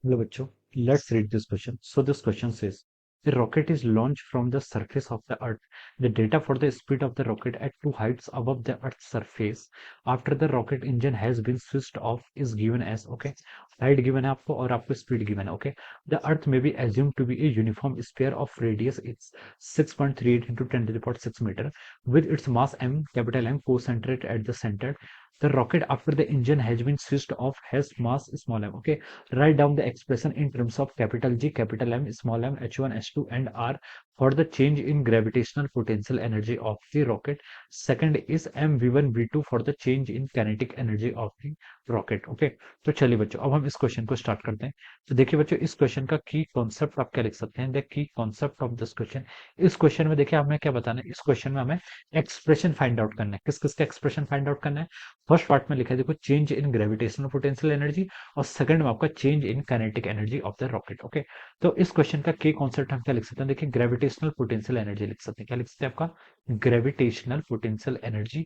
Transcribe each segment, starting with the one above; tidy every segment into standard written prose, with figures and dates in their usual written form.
Hello, bachcho. Let's read this question. So this question says, a rocket is launched from the surface of the Earth. The data for the speed of the rocket at two heights above the Earth's surface after the rocket engine has been switched off is given as, okay, height given है आपको और आपको speed given है, okay. The Earth may be assumed to be a uniform sphere of radius it's 6.38 into 10 to the power 6 meter with its mass m, capital M, concentrated at the center. The rocket after the engine has been switched off has mass small m, okay. Write down the expression in terms of capital G, capital M, small m, H1, H2, and R for the change in gravitational potential energy of the rocket. Second is M V1 V2 for the change in kinetic energy of the rocket, okay. तो चलिए बच्चों, अब हम इस question को start करते हैं। तो देखिए बच्चों, इस क्वेश्चन का की कॉन्सेप्ट आप क्या लिख सकते हैं, the key concept of this question. इस क्वेश्चन में देखिए हमें क्या बताना है, इस क्वेश्चन में हमें एक्सप्रेशन फाइंड आउट करना है। किस किस का एक्सप्रेशन फाइंड आउट करना है? फर्स्ट पार्ट में लिखा है देखो, change in gravitational potential energy, और सेकंड में आपका change in kinetic energy of the rocket, okay. तो इस क्वेश्चन का की कॉन्सेप्ट हम क्या लिख सकते हैं, देखिए ग्रेविटेशनल पोटेंशियल एनर्जी लिख सकते हैं। क्या लिख सकते हैं आपका? ग्रेविटेशनल पोटेंशियल एनर्जी,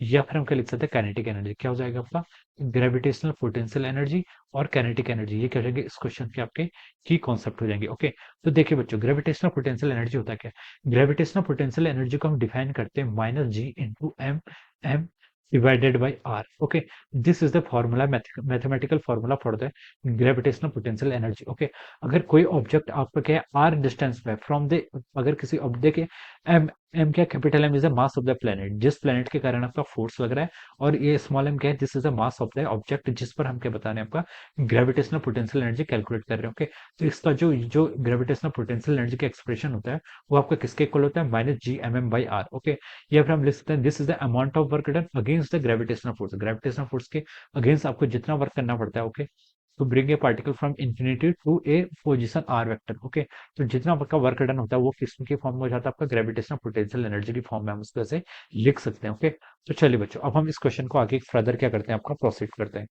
या फिर हम क्या लिख सकते हैं, काइनेटिक एनर्जी। क्या हो जाएगा आपका? ग्रेविटेशनल पोटेंशियल एनर्जी और काइनेटिक एनर्जी, ये क्या हो जाएंगे इस क्वेश्चन के आपके की कॉन्सेप्ट हो जाएंगे, ओके। तो देखिए बच्चों, ग्रेविटेशनल पोटेंशियल एनर्जी होता है क्या? ग्रेविटेशनल पोटेंशियल एनर्जी को हम डिफाइन करते हैं minus G into M, M divided by r, okay. This is the formula, mathematical formula for the gravitational potential energy, okay. अगर कोई ऑब्जेक्ट आपका क्या है, r डिस्टेंस पे फ्रॉम द, अगर किसी ऑब्जेक्ट के m, m क्या, capital M is the mass of the planet, जिस प्लेनेट के कारण आपका फोर्स लग रहा है, और ये स्मॉल m क्या है, this is the mass of the object जिस पर हम क्या बता रहे हैं, आपका ग्रेविटेशनल पोटेंशियल एनर्जी कैलकुलेट कर रहे हैं, ओके। तो इसका जो जो ग्रेविटेशनल पोटेंशियल एनर्जी का एक्सप्रेशन होता है, वो आपका किसके इक्वल होता है? Minus G M M by R, okay. या फिर हम लिख सकते हैं, this is the amount of work done against the gravitational force. Gravitational force के अगेंस्ट आपको जितना वर्क करना पड़ता है, okay, to bring a particle from infinity to a position r vector, okay. तो जितना आपका वर्क डन होता है वो किस के फॉर्म में हो जाता है? आपका ग्रेविटेशनल पोटेंशियल एनर्जी की फॉर्म में हम उसको ऐसे लिख सकते हैं, ओके। तो चलिए बच्चों, अब हम इस क्वेश्चन को आगे फर्दर क्या करते हैं, आपका प्रोसीड करते हैं।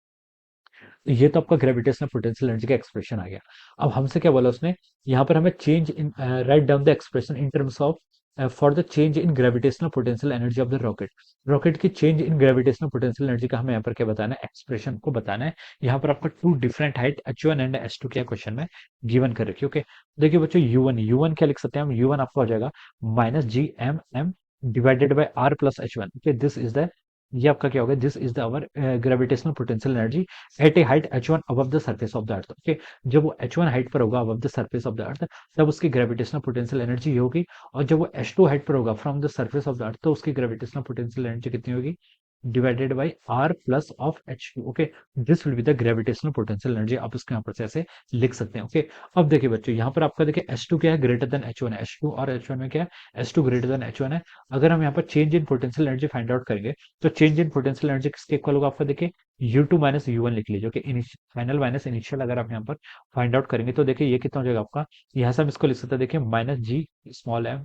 तो ये तो आपका ग्रेविटेशनल पोटेंशियल एनर्जी का एक्सप्रेशन आ गया। अब हमसे क्या बोला उसने, यहाँ पर हमें change in, right down the expression in terms of for the change in gravitational potential energy of the rocket. Rocket की change in gravitational potential energy का हमें यहाँ पर क्या बताना है, एक्सप्रेशन को बताना है। यहाँ पर आपका to different height H1 and H2 क्या क्वेश्चन में गिवन कर रखी है, ओके। देखिए बच्चों, U1 क्या लिख सकते हैं हम? U1 आपका हो जाएगा minus G M M divided by R plus H1, okay. This is the, ये आपका क्या होगा, this is the our gravitational potential energy at a height H1 above the surface of the earth, okay. जब वो H1 height पर होगा above the surface of the earth, तब उसकी ग्रेविटेशनल पोटेंशियल एनर्जी ये होगी। और जब वो H2 हाइट पर होगा from the surface of the earth, तो उसकी ग्रेविटेशनल पोटेंशियल एनर्जी कितनी होगी? Divided by R plus of H2, okay. This will be the gravitational potential energy, आप इसको यहाँ पर से ऐसे लिख सकते हैं, ओके। अब देखिए बच्चों, यहाँ पर आपका देखिए H2 क्या है, ग्रेटर देन H1 है। H2 और H1 में क्या है? H2 ग्रेटर देन H1 है। अगर हम यहाँ पर change in potential energy find out करेंगे, तो चेंज इन पोटेंशियल एनर्जी किसके इक्वल होगा आपका? देखिए U2 माइनस U1 लिख लीजिए, ओके। फाइनल माइनस इनिशियल अगर आप यहाँ पर फाइंड आउट करेंगे, तो देखिए ये कितना हो जाएगा आपका? यहाँ से हम इसको लिख सकते हैं, देखिए minus G small M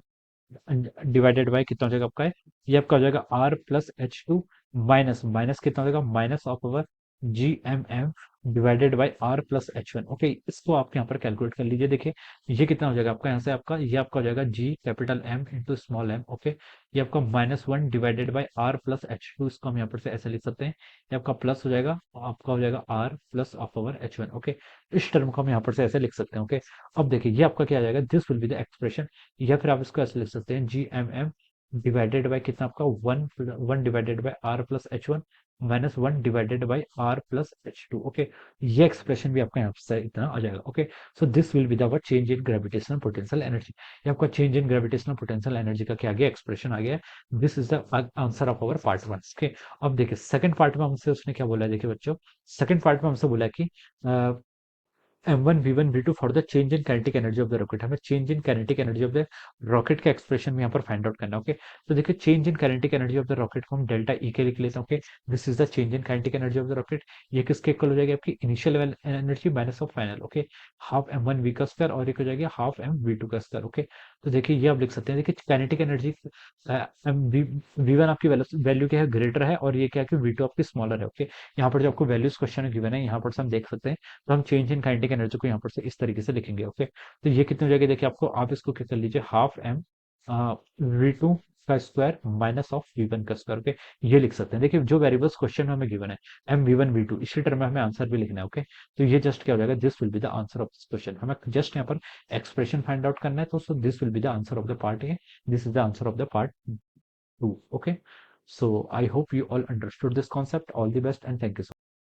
divided by कितना हो जाएगा आपका? ये आपका हो जाएगा R plus H2 minus minus कितना हो जाएगा? Minus of our G M M divided by R plus H1, okay. इसको आप यहाँ पर कैलकुलेट कर लीजिए। देखिए ये कितना हो जाएगा आपका? यहाँ से आपका, ये आपका हो जाएगा G capital M into small m, okay. ये आपका -1 divided by R plus H2, इसको हम यहाँ पर से ऐसे लिख सकते हैं। ये आपका प्लस हो जाएगा, आपका हो जाएगा R plus of over H1, okay. इस टर्म को हम यहाँ पर से ऐसे लिख सकते हैं, ओके। अब देखिए ये आपका क्या आ जाएगा, this will be the expression. या फिर आप इसको ऐसे लिख सकते हैं, G M M divided by कितना आपका? One, one divided by R plus H1 minus one divided by R plus H2, okay. ये एक्सप्रेशन भी आपका यहाँ से इतना आ जाएगा, okay. So this will be the change in gravitational potential energy. ये आपका change in gravitational potential energy का क्या आ गया, एक्सप्रेशन आ गया। This is the answer of our part one, okay. अब देखिए सेकंड पार्ट में हमसे उसने क्या बोला है, देखिए बच्चों, सेकंड पार्ट में हमसे बोला कि M1 V1 V2 for the change in kinetic energy of the rocket. हमें change in kinetic energy of the rocket का एक्सप्रेशन में यहाँ पर फाइंड आउट करना है, ओके। तो देखिए change in kinetic energy of the rocket को हम डेल्टा ई के लिख लेते हैं, okay. This is the change in kinetic energy of the rocket. ये किसके इक्वल हो जाएगी? आपकी initial energy minus of final, okay. Half M1 V का स्क्वायर और एक हो जाएगी हाफ M V2 का स्क्वायर, ओके। तो देखिए ये आप लिख सकते हैं, देखिए काइनेटिक एनर्जी V1 आपकी वैल्यू क्या है, ग्रेटर है, और ये क्या है कि V2 आपकी स्मॉलर है, ओके। यहाँ पर जो आपको वैल्यूज क्वेश्चन में गिवन है, यहाँ पर से हम देख सकते हैं। तो हम चेंज इन काइनेटिक एनर्जी को यहाँ पर से इस तरीके से लिखेंगे, ओके। तो ये कितनी हो जाएगी, देखिए आपको, आप इसको क्या कर लीजिए, हाफ एम वी टू का स्क्वायर माइनस ऑफ v1 का स्क्वायर। ओके, ये लिख सकते हैं। देखिए जो वेरिएबल्स क्वेश्चन में हमें गिवन है एम v1 v2, इसी टर्म में हमें आंसर भी लिखना है। ओके, तो ये जस्ट क्या हो जाएगा, this will be the answer of this question. हमें जस्ट यहाँ पर एक्सप्रेशन फाइंड आउट करना है, तो सो this will be the answer of the part A, this is the answer of the part 2। Okay, so I hope you all understood this concept. All the best and thank you so much.